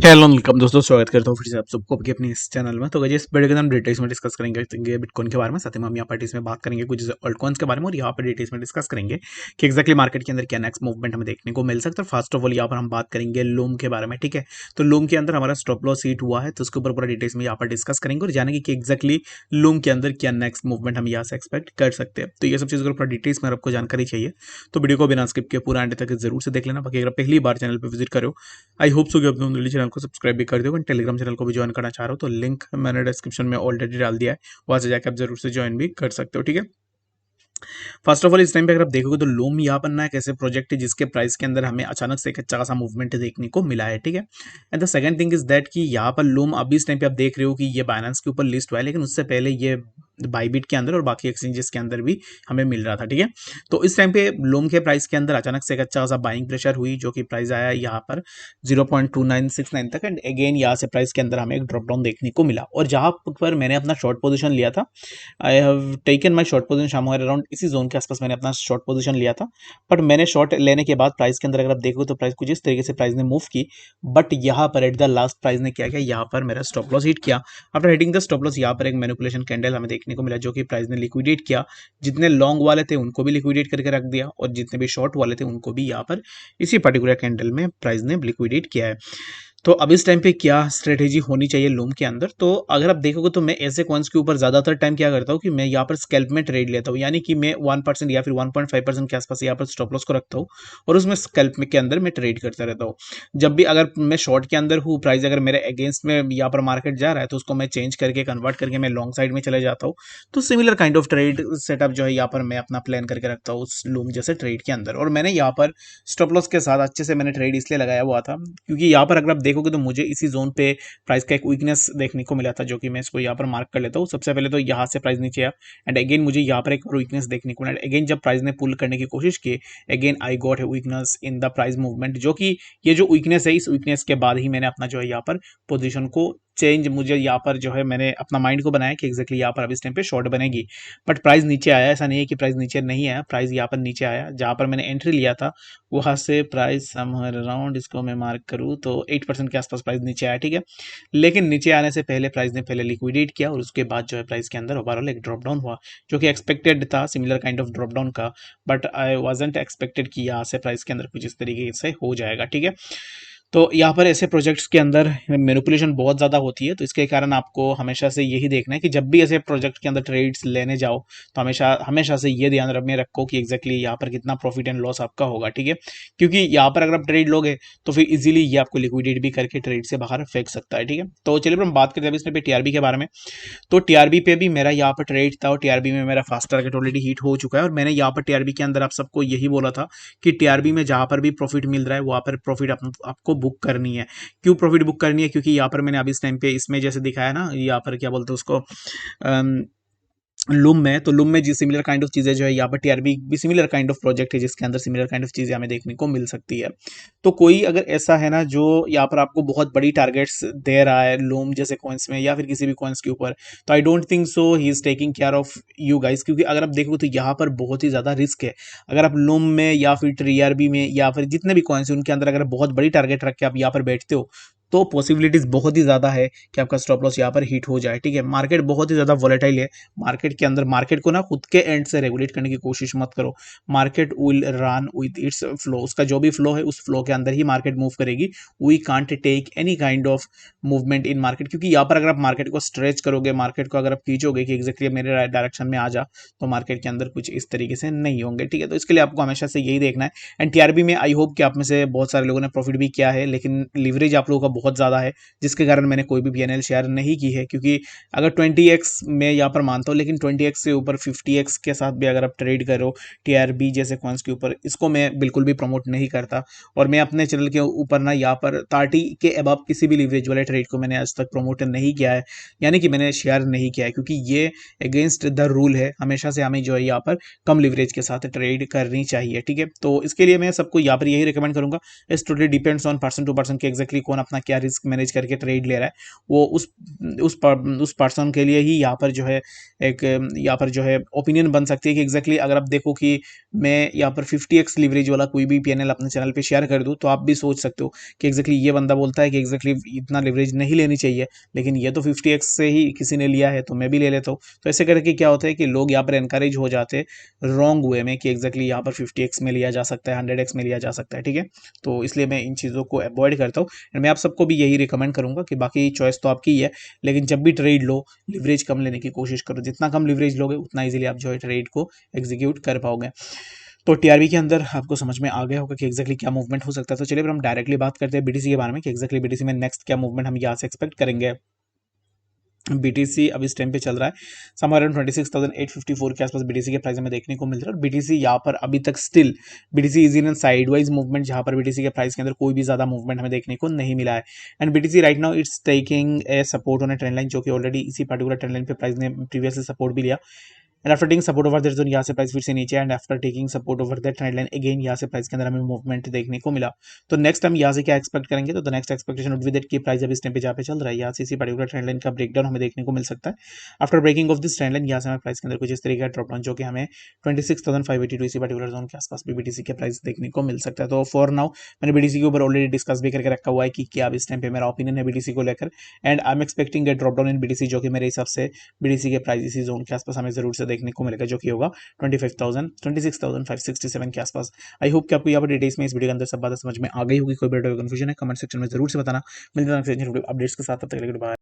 Hello welcome दोस्तों, स्वागत करता हूँ फिर से आप सबको आपके अपने इस चैनल में। तो गाइस इस वीडियो के अंदर हम डिटेल्स में डिस्कस करेंगे बिटकॉइन के बारे में। साथ ही में हम यहाँ पर में बात करेंगे कुछ ऑल्ट कॉइन्स के बारे में, और यहाँ पर डिटेल्स में डिस्कस करेंगे कि एक्जैक्टली मार्केट के अंदर क्या नेक्स्ट मूवमेंट हमें देखने को मिल सकता है। फर्स्ट ऑफ ऑल यहाँ पर हम बात करेंगे लूम के बारे में, ठीक है। तो लूम के अंदर हमारा स्टॉप लॉस हिट हुआ है, तो उसके ऊपर पूरा डिटेल्स में यहाँ पर डिस्कस करेंगे और जानेंगे कि एक्जैक्टली लूम के अंदर क्या नेक्स्ट मूवमेंट हम यहाँ से एक्सपेक्ट कर सकते हैं। तो ये सब चीज़ों को पूरा डिटेल्स में आपको जानकारी चाहिए तो वीडियो को बिना स्किप किए पूरा एंड तक जरूर से देख लेना। बाकी अगर पहली बार चैनल पर विजिट करो, आई होप सो कि अपने ऑलरेडी चैनल को सब्सक्राइब भी कर दो। टेलीग्राम चैनल को भी ज्वाइन करना चाह रहे हो तो लिंक मैंने डिस्क्रिप्शन में ऑलरेडी डाल दिया है, वहां से जाकर आप जरूर से ज्वाइन भी कर सकते हो, ठीक है। फर्स्ट ऑफ ऑल इस टाइम पे अगर आप देखोगे तो लूम यहाँ पर ना एक ऐसे प्रोजेक्ट है जिसके प्राइस के अंदर हमें अचानक से एक अच्छा खासा मूवमेंट देखने को मिला है, ठीक है। And the second thing is that कि यहाँ पर लूम अभी इस टाइम पे आप देख रहे हो कि ये बाइनेंस के ऊपर लिस्ट हुआ है, लेकिन उससे पहले ये बाईबिट के अंदर और बाकी एक्सचेंजेस के अंदर भी हमें मिल रहा था, ठीक है। तो इस टाइम पे लूम के प्राइस के अंदर अचानक से एक अच्छा खासा बाइंग प्रेशर हुई, जो कि प्राइस आया यहाँ पर 0.2969 तक। एंड अगेन यहाँ से प्राइस के अंदर हमें एक ड्रॉप डाउन देखने को मिला, और जहां पर मैंने अपना शॉर्ट पोजीशन लिया था, I have taken my short position somewhere around इसी जोन के आसपास मैंने अपना शॉर्ट पोजीशन लिया था। बट मैंने शॉर्ट लेने के बाद प्राइस के अंदर अगर आप देखो तो प्राइस कुछ इस तरीके से प्राइस ने मूव की, बट यहाँ पर एट द लास्ट प्राइस ने क्या किया, यहाँ पर मेरा स्टॉप लॉस हिट किया। After hitting the stop loss यहाँ पर एक मैनिपुलेशन कैंडल हमें देखने को मिला, जो कि प्राइस ने लिक्विडेट किया। जितने लॉन्ग वाले थे उनको भी लिक्विडेट करके रख दिया, और जितने भी शॉर्ट वाले थे उनको भी यहाँ पर इसी पर्टिकुलर कैंडल में प्राइस ने लिक्विडेट किया है। तो अब इस टाइम पे क्या स्ट्रेटेजी होनी चाहिए लूम के अंदर, तो अगर आप देखोगे तो मैं ऐसे कॉइन्स के ऊपर ज्यादातर टाइम क्या करता हूँ कि मैं यहाँ पर स्कैल्प में ट्रेड लेता हूँ, यानी कि मैं 1% या फिर 1.5% के आसपास यहाँ पर स्टॉप लॉस को रखता हूँ, और उसमें स्कैल्प में के अंदर मैं ट्रेड करता रहता हूँ। जब भी अगर मैं शॉर्ट के अंदर हूँ, प्राइस अगर मेरे अगेंस्ट में यहाँ पर मार्केट जा रहा है, तो उसको मैं चेंज करके कन्वर्ट करके मैं लॉन्ग साइड में चले जाता हूँ। तो similar kind of trade setup जो है यहाँ पर मैं अपना प्लान करके रखता हूँ उस लूम जैसे ट्रेड के अंदर। और मैंने यहाँ पर स्टॉप लॉस के साथ अच्छे से मैंने ट्रेड इसलिए लगाया हुआ था क्योंकि यहाँ पर अगर आप देखोगे तो मुझे इसी जोन पे प्राइस का एक वीकनेस देखने को मिला था, जो कि मैं इसको यहाँ पर मार्क कर लेता हूँ। सबसे पहले तो यहाँ से प्राइस नीचे आया, एंड अगेन मुझे यहाँ पर एक और वीकनेस देखने को मिला। अगेन जब प्राइस ने पुल करने की कोशिश की, again I got a weakness in the price movement, जो कि ये जो वीकनेस है, इस वीकनेस के बाद ही मैंने अपना जो है यहाँ पर पोजीशन को चेंज, मुझे यहाँ पर जो है मैंने अपना माइंड को बनाया कि एक्जैक्टली यहाँ पर अब इस टाइम पे शॉर्ट बनेगी। बट प्राइस नीचे आया, ऐसा नहीं है कि प्राइस नीचे नहीं आया, प्राइस यहाँ पर नीचे आया। जहाँ पर मैंने एंट्री लिया था वहां से प्राइस समवेयर अराउंड, इसको मैं मार्क करूँ तो 8% के आसपास प्राइस नीचे आया, ठीक है। लेकिन नीचे आने से पहले प्राइस ने पहले लिक्विडेट किया, और उसके बाद जो है प्राइस के अंदर ओवरऑल एक ड्रॉप डाउन हुआ, जो कि एक्सपेक्टेड था, similar kind of drop down का। बट आई वाजंट एक्सपेक्टेड कि यहाँ से प्राइस के अंदर कुछ इस तरीके से हो जाएगा, ठीक है। तो यहाँ पर ऐसे प्रोजेक्ट्स के अंदर मैनिपुलेशन बहुत ज़्यादा होती है, तो इसके कारण आपको हमेशा से यही देखना है कि जब भी ऐसे प्रोजेक्ट के अंदर ट्रेड्स लेने जाओ तो हमेशा हमेशा से ये ध्यान में रखो कि एक्जैक्टली यहाँ पर कितना प्रॉफिट एंड लॉस आपका होगा, ठीक है। क्योंकि यहाँ पर अगर आप ट्रेड लोगे तो फिर इजीली ये आपको लिक्विडेट भी करके ट्रेड से बाहर फेंक सकता है, ठीक है। तो चलिए हम बात करते हैं इसमें टीआरबी के बारे में। तो टीआरबी पे भी मेरा यहाँ पर ट्रेड था, और टीआरबी में मेरा फास्ट टारगेट ऑलरेडी हिट हो चुका है। और मैंने यहाँ पर टीआरबी के अंदर आप सबको यही बोला था कि टीआरबी में जहाँ पर भी प्रॉफिट मिल रहा है वहाँ पर प्रॉफिट आपको बुक करनी है। क्यों प्रॉफिट बुक करनी है? क्योंकि यहाँ पर मैंने अभी इस टाइम पे इसमें जैसे दिखाया ना, यहाँ पर क्या बोलते हैं उसको, लूम में, तो लूम में जी सिमिलर काइंड ऑफ चीज़ें जो है, यहाँ पर टीआरबी भी सिमिलर काइंड ऑफ प्रोजेक्ट है जिसके अंदर सिमिलर काइंड ऑफ चीज़ें हमें देखने को मिल सकती है। तो कोई अगर ऐसा है ना जो यहाँ पर आपको बहुत बड़ी टारगेट्स दे रहा है लूम जैसे कॉइन्स में या फिर किसी भी कॉइन्स के ऊपर, तो I don't think so he is taking care of you guys. क्योंकि अगर आप देखोगे तो यहाँ पर बहुत ही ज़्यादा रिस्क है। अगर आप लूम में या फिर टीआरबी में या फिर जितने भी कॉइन्स हैं उनके अंदर अगर बहुत बड़ी टारगेट रख के आप यहाँ पर बैठते हो, तो पॉसिबिलिटीज बहुत ही ज़्यादा है कि आपका स्टॉप लॉस यहाँ पर हिट हो जाए, ठीक है। मार्केट बहुत ही ज़्यादा वॉलेटाइल है। मार्केट के अंदर मार्केट को ना खुद के एंड से रेगुलेट करने की कोशिश मत करो। Market will run with its flow, उसका जो भी फ्लो है उस फ्लो के अंदर ही मार्केट मूव करेगी। We can't take any kind of movement in market, क्योंकि यहाँ पर अगर आप मार्केट को स्ट्रेच करोगे, मार्केट को अगर आप खींचोगे कि एग्जैक्टली मेरे डायरेक्शन में आ जा, तो मार्केट के अंदर कुछ इस तरीके से नहीं होंगे, ठीक है। तो इसके लिए आपको हमेशा से यही देखना है। एंड टीआरबी में आई होप कि आप में से बहुत सारे लोगों ने प्रॉफिट भी किया है, लेकिन लीवरेज आप लोगों का बहुत ज़्यादा है, जिसके कारण मैंने कोई भी पीएनएल शेयर नहीं की है। क्योंकि अगर 20x में यहाँ पर मानता हूँ, लेकिन 20x से ऊपर 50x के साथ भी अगर आप ट्रेड करो टीआरबी जैसे कॉइन्स के ऊपर, इसको मैं बिल्कुल भी प्रमोट नहीं करता। और मैं अपने चैनल के ऊपर ना यहाँ पर 30 के अबव किसी भी लीवरेज वाले ट्रेड को मैंने आज तक प्रमोट नहीं किया है, यानी कि मैंने शेयर नहीं किया है, क्योंकि ये अगेंस्ट द रूल है। हमेशा से हमें जो है यहाँ पर कम लीवरेज के साथ ट्रेड करनी चाहिए, ठीक है। तो इसके लिए मैं सबको यहाँ पर यही रिकमेंड करूंगा। It's totally depends on person to person कि एक्जैक्टली कौन अपना क्या रिस्क मैनेज करके ट्रेड ले रहा है, वो उस पर्सन के लिए ही यहाँ पर जो है एक यहाँ पर जो है ओपिनियन बन सकती है कि एग्जैक्टली अगर आप देखो कि मैं यहाँ पर 50x लीवरेज वाला कोई भी पीएनएल अपने चैनल पे शेयर कर दूं, तो आप भी सोच सकते हो कि एग्जैक्टली ये बंदा बोलता है कि एग्जैक्टली इतना लीवरेज नहीं लेनी चाहिए, लेकिन ये तो 50x से ही किसी ने लिया है तो मैं भी ले लेता हूँ। तो ऐसे करके क्या होता है कि लोग यहाँ पर एनकरेज हो जाते हैं रॉन्ग वे में कि एग्जैक्टली यहाँ पर 50x में लिया जा सकता है, 100x में लिया जा सकता है, ठीक है। तो इसलिए मैं इन चीज़ों को अवॉइड करता हूँ। एंड मैं आप सबको भी यही रिकमेंड करूंगा कि बाकी चॉइस तो आपकी ही है, लेकिन जब भी ट्रेड लो लिवरेज कम लेने की कोशिश करो। जितना कम लिवरेज लोगे उतना इजीली आप जो है ट्रेड को एग्जीक्यूट कर पाओगे। तो टीआरबी के अंदर आपको समझ में आ गया होगा कि एक्जैक्टली क्या मूवमेंट हो सकता है। तो चलिए फिर हम डायरेक्टली बात करते हैं बीटीसी के बारे में कि एक्जैक्टली बीटीसी में नेक्स्ट क्या मूवमेंट हम यहाँ से एक्सपेक्ट करेंगे। बीटीसी अब इस टाइम पे चल रहा है समवेयर अराउंड 26,854 के आसपास बीटीसी के प्राइस हमें देखने को मिल रहा है। और बीटीसी यहाँ पर अभी तक still BTC is in sideways movement, जहाँ पर बीटीसी के प्राइस के अंदर कोई भी ज्यादा मूवमेंट हमें देखने को नहीं मिला है। And BTC right now it's taking a support on A trend line, जो कि ऑलरेडी इसी पर्टिकुलर ट्रेंड लाइन पे प्राइस ने प्रीवियसली सपोर्ट भी लिया। And after taking support over that zone यहाँ से प्राइस फिर से नीचे, and after taking support over that trend line again यहाँ से प्राइस के अंदर हमें मूवमेंट देखने को मिला। तो नेक्स्ट हम यहाँ से क्या एक्सपेक्ट करेंगे, तो the next expectation would be that की प्राइस अभी इस टाइम पे जहाँ पे चल रहा है यहाँ से इसी पर्टिकुलर ट्रेंड लाइन का ब्रेकडाउन हमें देखने को मिल सकता है। After breaking off this trend line यहाँ से हमें प्राइस के अंदर कुछ इस तरीके का ड्रॉप डाउन, जो कि हमें 26,582 इसी पर्टिकुलर जोन के आसपास भी बीटीसी के प्राइस देखने को मिल सकता है। तो फॉर नाउ मैंने बीटीसी के ऊपर ऑलरेडी डिस्कस भी करके रखा हुआ है कि क्या अब इस टाइम पे मेरा ओपिनियन है बीटीसी को लेकर। And I am expecting a drop down in BTC, जो कि मेरे हिसाब से बीटीसी के प्राइस इसी जोन के आसपास हमें जरूर से देखने को मिलेगा, जो कि होगा 26,567 के आसपास। आई होप कि आपको यहाँ पर डिटेल्स में इस वीडियो के अंदर सब बातें समझ में आ गई होगी। कोई बड़ा कंफ्यूजन है कमेंट सेक्शन में जरूर से बताना। मिलते हैं अपडेट्स के साथ, तब तक के लिए बाय।